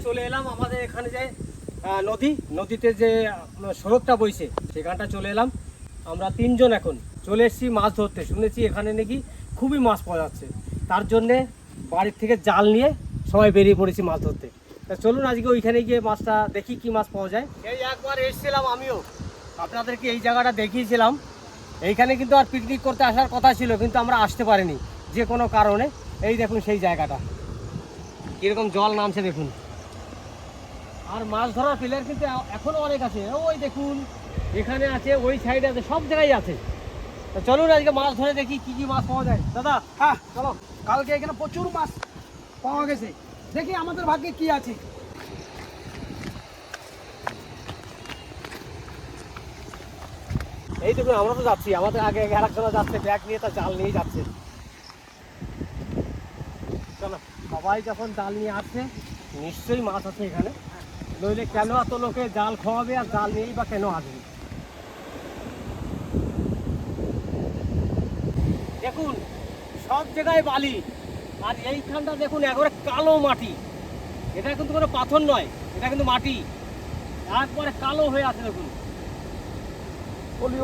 চলে এলাম আমাদের এখানে যে নদীতে যে সড়কটা বইছে সেখানটা চলে এলাম। আমরা তিনজন এখন চলে এসেছি মাছ ধরতে। শুনেছি এখানে নাকি খুবই মাছ পাওয়া যাচ্ছে, তার জন্যে বাড়ির থেকে জাল নিয়ে সবাই বেরিয়ে পড়েছি মাছ ধরতে। তা চলুন আজকে ওইখানে গিয়ে মাছটা দেখি কি মাছ পাওয়া যায়। এই একবার এসেছিলাম আমিও, আপনাদেরকে এই জায়গাটা দেখিয়েছিলাম। এইখানে কিন্তু আর পিকনিক করতে আসার কথা ছিল, কিন্তু আমরা আসতে পারিনি যে কোনো কারণে। এই দেখুন সেই জায়গাটা কীরকম জল নামছে দেখুন। আর মাছ ধরার প্লেয়ার কিন্তু এখনও অনেক আছে। ওই দেখুন এখানে আছে, ওই সাইডে আছে, সব জায়গায় আছে। তো চলুন আজকে মাছ ধরে দেখি কি কি মাছ পাওয়া যায়। দাদা হ্যাঁ, চলো। কালকে এখানে প্রচুর মাছ পাওয়া গেছে, দেখি আমাদের ভাগ্যে কি আছে। এই দেখুন আমরা তো যাচ্ছি, আমাদের আগে আরেকজনা যাচ্ছে ব্যাগ নিয়ে, তার জাল নিয়ে যাচ্ছে। চলো, সবাই যখন জাল নিয়ে আসছে নিশ্চয়ই মাছ আছে এখানে, নইলে কেন এত লোকে জাল খাওয়াবে আর জাল নিয়েই বা কেন আসবে। দেখুন সব জায়গায় বালি, আর এইখানটা দেখুন একবারে কালো মাটি। এটা কিন্তু কোনো পাথর নয়, এটা কিন্তু মাটি একবারে কালো হয়ে আছে। দেখুন পলি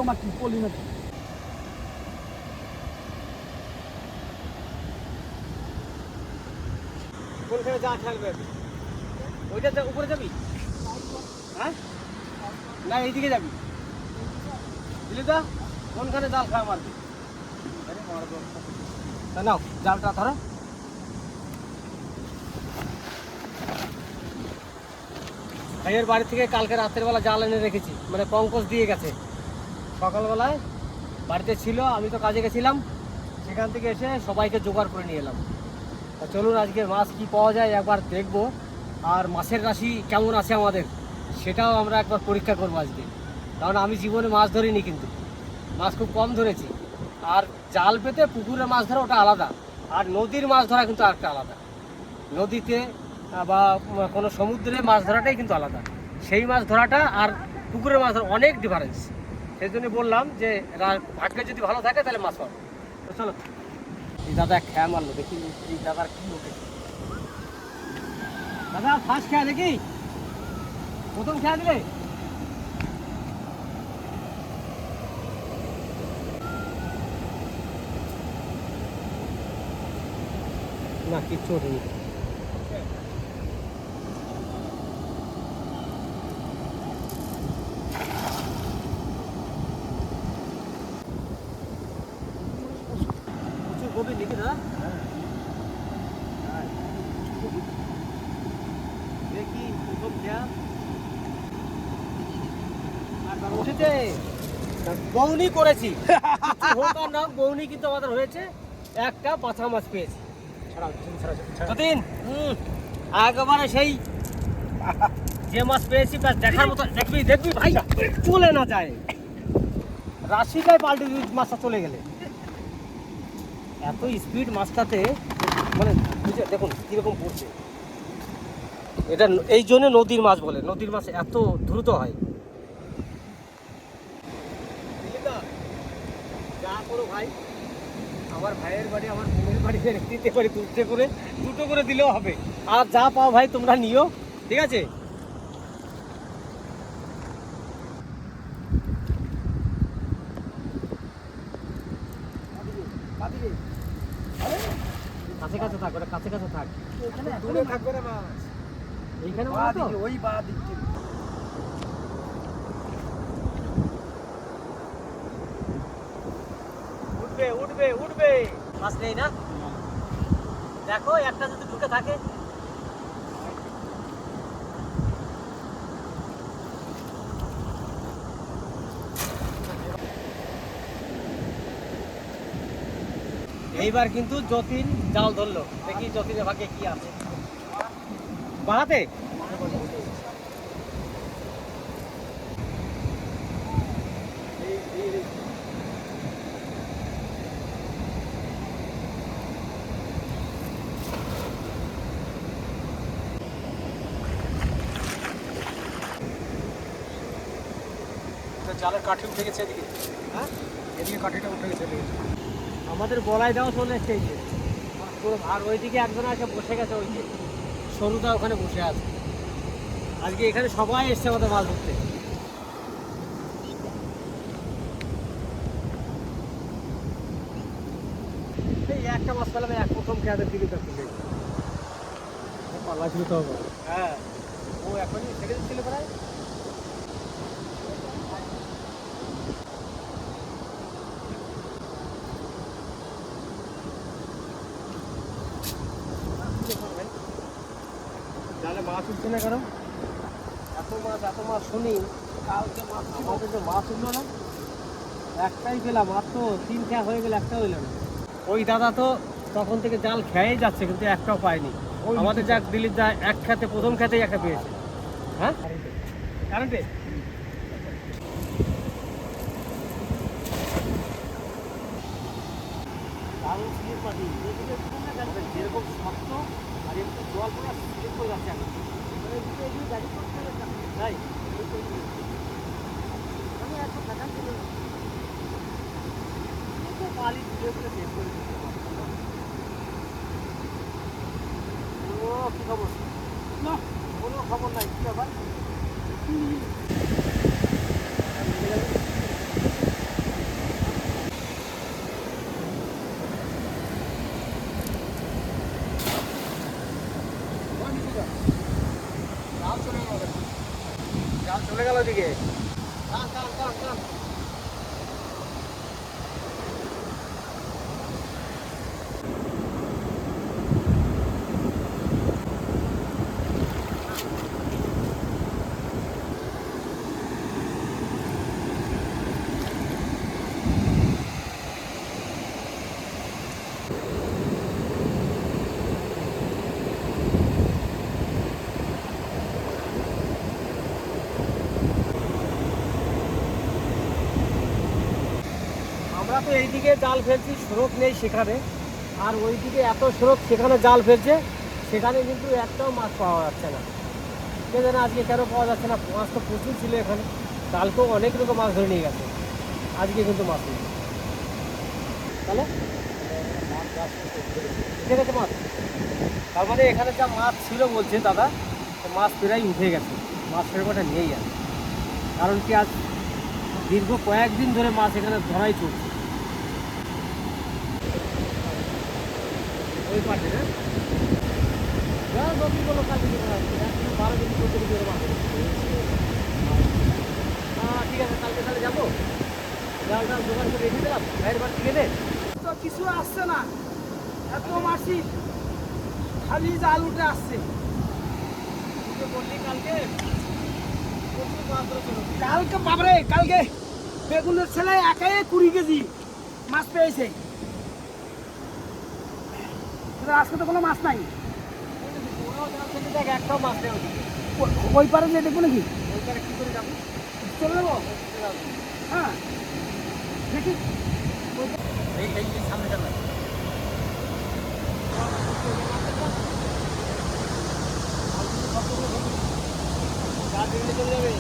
মাটি। কোনখানে যা খেলবে, ওইটা উপরে যাবি? হ্যাঁ না এইদিকে যাবি? বুঝলি তো কোনখানে জাল খাওয়া মারবি? তা নাও জালটা ধরো। ভাইয়ের বাড়ি থেকে কালকে রাতের বেলা জাল এনে রেখেছি, মানে পঙ্কজ দিয়ে গেছে। সকালবেলায় বাড়িতে ছিল, আমি তো কাজে গেছিলাম, সেখান থেকে এসে সবাইকে জোগাড় করে নিয়ে এলাম। তা চলুন আজকে মাছ কি পাওয়া যায় একবার দেখবো, আর মাছের রাশি কেমন আছে আমাদের সেটাও আমরা একবার পরীক্ষা করবো আজকে। কারণ আমি জীবনে মাছ ধরিনি, কিন্তু মাছ খুব কম ধরেছি। আর জাল পেতে পুকুরে মাছ ধরা ওটা আলাদা, আর নদীর মাছ ধরা কিন্তু আরেকটা আলাদা। নদীতে বা কোনো সমুদ্রে মাছ ধরাটাই কিন্তু আলাদা। সেই মাছ ধরাটা আর পুকুরের মাছ ধরা অনেক ডিফারেন্স। সেই জন্য বললাম যে ভাগ্য যদি ভালো থাকে তাহলে মাছ পাবো। তো চলো, এই দাদা খেয়া মারলো, দেখি এই দাদার কি ওঠে। দাদা ফার্স্ট খেয়া দেখি, প্রথম খেয়া দিলে? না কিচ্ছু ওঠেনি। প্রচুর গভীর দেখি দাদা। দেখি প্রথম খেয়া উঠেছে। বউনি করেছি, হোক আর না হোক, বউনি কিন্তু আমাদের হয়েছে। একটা পাছা মাছ পেয়েছি। যতীন, একেবারে সেই যে মাছ পেয়েছি দেখার মতো। দেখবি ভাই চলে না যায়, রাশিটাই পাল্টে মাছটা চলে গেলে। এত স্পিড মাছটাতে, মানে বুঝে দেখুন কীরকম পড়ছে। এটা এই জন্য নদীর মাছ বলে, নদীর মাছ এত দ্রুত হয়। যা করো ভাই, আমার ভাইয়ের বাড়ি আমার বোনের বাড়ি দিতে পারি, দুটো করে দিলেও হবে। আর যা পাও ভাই তোমরা নিও, ঠিক আছে? কাছে কাছে থাক, ওটা কাছে কাছে থাক। দূরে থাকবে না মাছ, এইখানে ওই বা দিকে। উঠবে উঠবে উঠবে, মাছ নেই না? দেখো একটা যদি ঢুকে থাকে। এইবার কিন্তু যতীন জাল ধরলো, দেখি যতীনের ভাগ্যে কি আছে। বাড়াতে জালের কাঠি উঠে গেছে এদিকে। হ্যাঁ এদিকে কাঠিটা উঠে গেছে এদিকে। আমাদের বলাই দেওয়া চলে এসছে। আর ওইদিকে একজন আছে বসে গেছে, ওই যে সরুদা ওখানে বসে আছে। আজকে এখানে সবাই এসছে আমাদের মাছ ধরতে। এই একটা মাছ পেলাম, এক প্রথম খেয়াদের দিকে পাল্লা ছিল তো। হ্যাঁ, ও এখনই ছেড়ে দিচ্ছিল প্রায়। জালে মাছ উঠছে না কেন? এত মাছ শুনি কালকে মাছ আমাদের তো মাছ উঠলো না, একটাই পেলাম মাত্র, 3 খেয়া হয়ে গেলে একটা হইল না। ওই দাদা তো তখন থেকে জাল খেয়েই যাচ্ছে কিন্তু একটাও পায়নি। আমাদের যাক দিলীপ দা এক খেতে প্রথম খেতেই একটা পেয়েছে। হ্যাঁ, কারেন্টে দারুণ স্লিপ মাটি, যেরকম শক্ত আর একটু জল পুরো স্লিপ করে যাচ্ছে এখন। তাই আমি এত থাকা ছিল বালি ধুয়ে করে শেষ করে দিতে পারবো। ও কি খবর? না কোনো খবর নাই, কি ব্যাপার? জাল চলে গেল ওদিকে। টান টান টান টান। আমরা তো এইদিকে জাল ফেলছি, স্রোত নেই সেখানে, আর ওইদিকে এত স্রোত, সেখানে জাল ফেলছে, সেখানে কিন্তু একটাও মাছ পাওয়া যাচ্ছে না। কে জানে আজকে কেন পাওয়া যাচ্ছে না? মাছ তো প্রচুর ছিল এখানে, কালকেও অনেক রকম মাছ ধরে নিয়ে গেছে, আজকে কিন্তু মাছ নেই। তাহলে উঠে গেছে মাছ, তার মানে এখানে যা মাছ ছিল বলছে দাদা, মাছ প্রায় উঠে গেছে, মাছ সেরকমটা নেই আর। কারণ কি, আজ দীর্ঘ কয়েকদিন ধরে মাছ এখানে ধরাই চলছে। ওই পাশে না নদীগুলো কালকে 12 কেজি 14 কেজি করে মাছ ধরেছে। ঠিক আছে, কালকে তাহলে যাবো, জাল টাল দোকান করে রেখে দিলাম, ভাইয়ের বাড়ি থেকে দে। তো কিছু আসছে না, এত মাছি খালি জাল উঠে আসছে। বললি কালকে প্রচুর মাছ ধরেছিল। কালকে বাবরে, কালকে বেগুনের ছেলে একাই 20 কেজি মাছ পেয়েছে। কিন্তু আজকে তো কোনো মাছ নাই। ওরাও জাল ফেলতে দেখ, একটাও মাছ নেই ওদিকে। ওই পারে যে দেখবো নাকি? ওইখানে কি করে যাবো? চলে যাবো। হ্যাঁ দেখি এই সামনে সামনে চলে যাবে।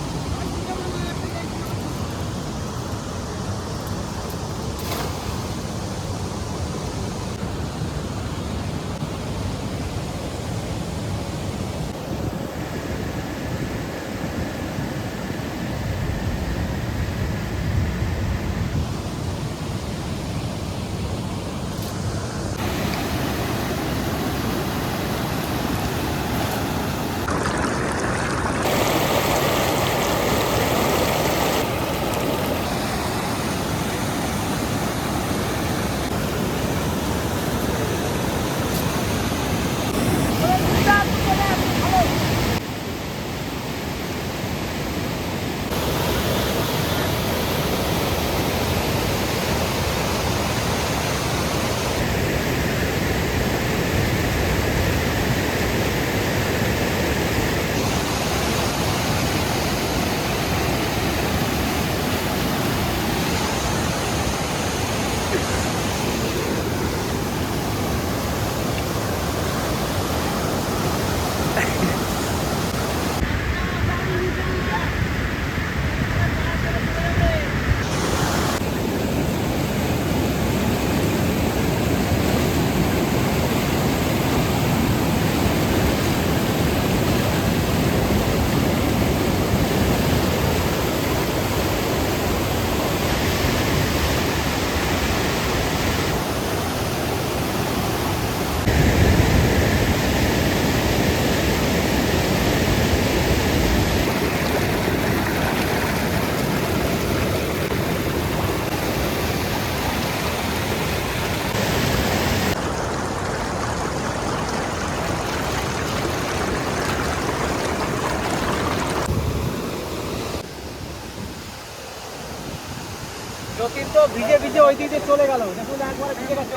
যতীন তো ভিজে ভিজে ওই দিকে চলে গেল, দেখুন একবারে ভিজে গেছে।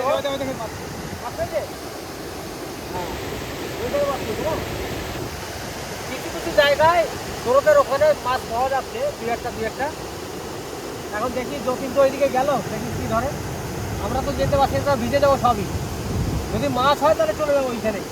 আসছে যে? হ্যাঁ, ওই জায়গায় মাছ পেয়েছে না? কিছু কিছু জায়গায় স্রোতের ওখানে মাছ পাওয়া যাচ্ছে দুই একটা। এখন দেখি যতীন তো ওইদিকে গেল, দেখি কি ধরে। আমরা তো যেতে পারছি না, ভিজে যাবো সবই। যদি মাছ হয় তাহলে চলে যাবো ওইখানে।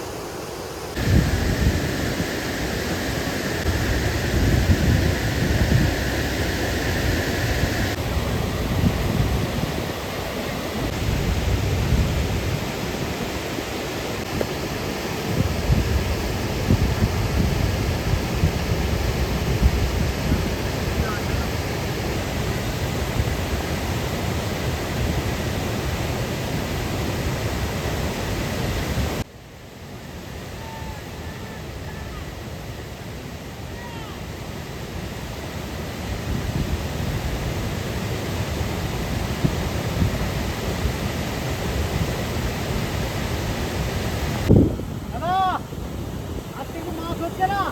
দাদা, আজকে কি মাছ হচ্ছে না?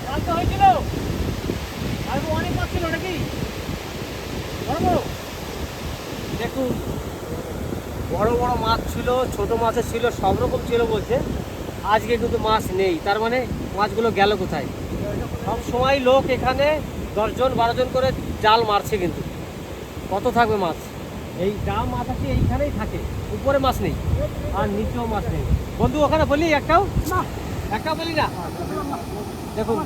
কালকে হয়েছিল, কালকে অনেক মাছ ছিল নাকি? বড় বড় দেখুন, বড় বড় মাছ ছিল, ছোট মাছের ছিল, সব রকম ছিল বলছে। আজকে কিন্তু মাছ নেই, তার মানে মাছগুলো গেল কোথায়? সব সময় লোক এখানে 10 জন 12 জন করে জাল মারছে, কিন্তু কত থাকবে মাছ? এই যা মাছ আছে এইখানেই থাকে, উপরে মাছ নেই আর নিচেও মাছ নেই। বন্ধু ওখানে বলি একটাও না, একটাও বলি না। দেখুন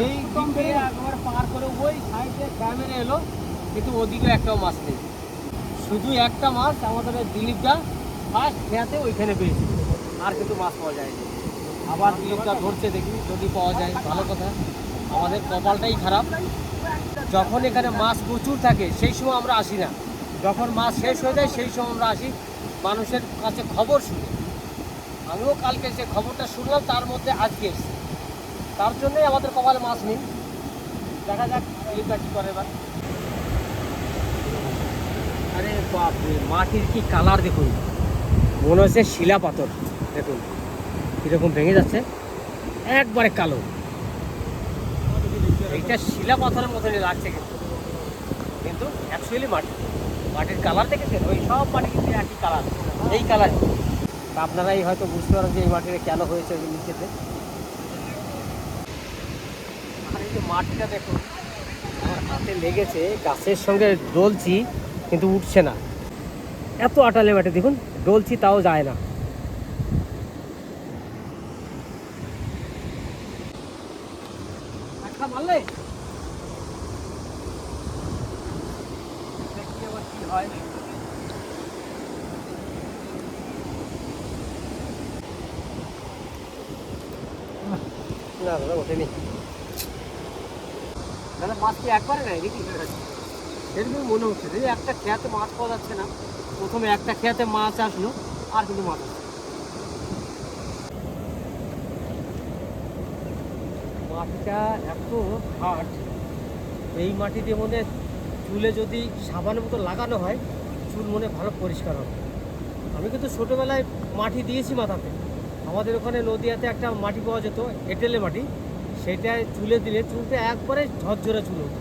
এই দিকে একবার পার করে ওই সাইডে ক্যামেরা এলো, কিন্তু ওদিকে একটাও মাছ নেই। শুধু একটা মাছ আমাদের দিলীপদা ফার্স্ট খেয়াতে ওইখানে পেয়েছি, আর কিন্তু মাছ পাওয়া যায়নি। আবার দিলীপদা ধরছে, দেখি যদি পাওয়া যায় ভালো কথা। আমাদের কপালটাই খারাপ, যখন এখানে মাছ প্রচুর থাকে সেই সময় আমরা আসি না, যখন মাছ শেষ হয়ে যায় সেই সময় আমরা আসি মানুষের কাছে খবর শুনে। আমিও কালকে যে খবরটা শুনলাম তার মধ্যে আজকে এসেছি, তার জন্যই আমাদের কপালে মাছ নেই। দেখা যাক দিলীপদা কী করে এবার। আরে বাপরে, মাটির কি কালার দেখুন, মনে হচ্ছে শিলা পাথর। দেখুন কীরকম ভেঙে যাচ্ছে, একবারে কালো। এইটা শিলা পাথরের মতনই লাগছে, কিন্তু অ্যাকচুয়ালি মাটির কালার দেখেছেন? ওই সব মাটি কিন্তু একই কালার, এই কালার। আপনারাই হয়তো বুঝতে পারেন যে এই মাটিটা কেন হয়েছে ওই নিচেতে। আর এই যে মাটিটা দেখুন, আমার হাতে লেগেছে, গাছের সঙ্গে ডলছি কিন্তু উঠছে না, এত আটালে মাটি। দেখুন ডলছি তাও যায় না। একটা মারলে দেখি এবার কি হয়। না দাদা ওঠেনি। দাদা মাছ কি একবারে নেয় নাকি? এরকম মনে হচ্ছে যে একটা খেয়াতে মাছ পাওয়া যাচ্ছে না। প্রথমে একটা খেয়াতে মাছ আসলো, আর কিন্তু মাছ আসছে। মাটিটা এত হার্ড, এই মাটি দিয়ে মনে চুলে যদি সাবানের মতো লাগানো হয় চুল মনে ভালো পরিষ্কার হবে। আমি কিন্তু ছোটোবেলায় মাটি দিয়েছি মাথাতে। আমাদের ওখানে নদীয়াতে একটা মাটি পাওয়া যেত, এঁটেলে মাটি, সেটায় চুলে দিলে চুলটা একবারে ঝরঝরে চুল হতো।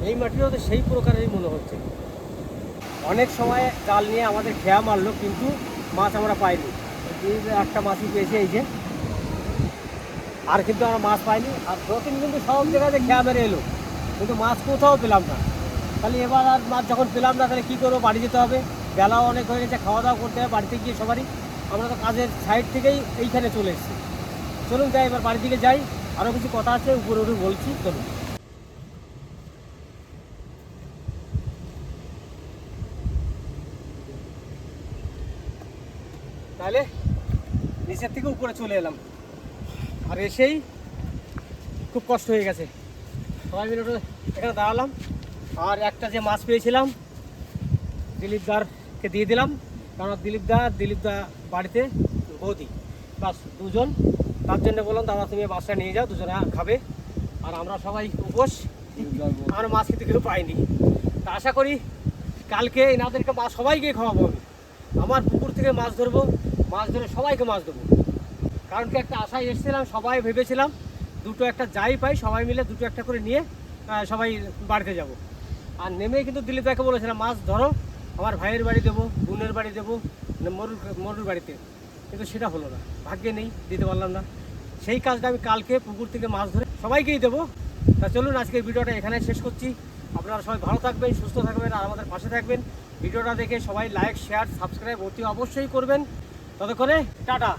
এই মাটিও তো সেই প্রকারেরই মনে হচ্ছে। অনেক সময় জাল নিয়ে আমাদের খেয়া মারলো, কিন্তু মাছ আমরা পাইনি। এই যে একটা মাছই পেয়েছি, এই যে, আর কিন্তু আমরা মাছ পাইনি। আর প্রতিদিন কিন্তু সব জায়গাতে খেয়া মেরে এলো, কিন্তু মাছ কোথাও পেলাম না। তাহলে এবার আর মাছ যখন পেলাম না, তাহলে কী করবো? বাড়ি যেতে হবে, বেলাও অনেক হয়ে গেছে, খাওয়া দাওয়া করতে হবে বাড়িতে গিয়ে সবারই। আমরা তো কাজের সাইড থেকেই এইখানে চলে এসেছি। চলুন যাই, এবার বাড়ির দিকে যাই, আরও কিছু কথা আছে উপরে উঠে বলছি, চলুন। তাহলে নিচের থেকে উপরে চলে এলাম, আর এসেই খুব কষ্ট হয়ে গেছে। সবাই মিলে এখানে দাঁড়ালাম, আর একটা যে মাছ পেয়েছিলাম দিলীপদারকে দিয়ে দিলাম, কারণ দিলীপদা বাড়িতে বৌদি, বাস দুজন। তার জন্য বললাম দাদা তুমি মাছটা নিয়ে যাও, দুজনে খাবে। আর আমরা সবাই উপোস, আর মাছ কিন্তু কেউ পাইনি। তা আশা করি কালকে এনাদেরকে মাছ সবাইকে খাওয়াবো। আমি আমার পুকুর থেকে মাছ ধরবো, মাছ ধরে সবাইকে মাছ দেবো। কারণ কি একটা আশায় এসেছিলাম, সবাই ভেবেছিলাম দুটো একটা যাই পাই সবাই মিলে দুটো একটা করে নিয়ে সবাই বাড়িতে যাব। আর নেমে কিন্তু দিলীপ ভাইকে বলেছিলাম মাছ ধরো, আমার ভাইয়ের বাড়ি দেবো, বোনের বাড়ি দেবো, মানে মরুর বাড়িতে, কিন্তু সেটা হলো না, ভাগ্যে নেই, দিতে পারলাম না। সেই কাজটা আমি কালকে পুকুর থেকে মাছ ধরে সবাইকেই দেবো। তা চলুন আজকের ভিডিওটা এখানে শেষ করছি। আপনারা সবাই ভালো থাকবেন, সুস্থ থাকবেন, আর আমাদের পাশে থাকবেন। ভিডিওটা দেখে সবাই লাইক, শেয়ার, সাবস্ক্রাইব অতি অবশ্যই করবেন। ততক্ষণে টাটা।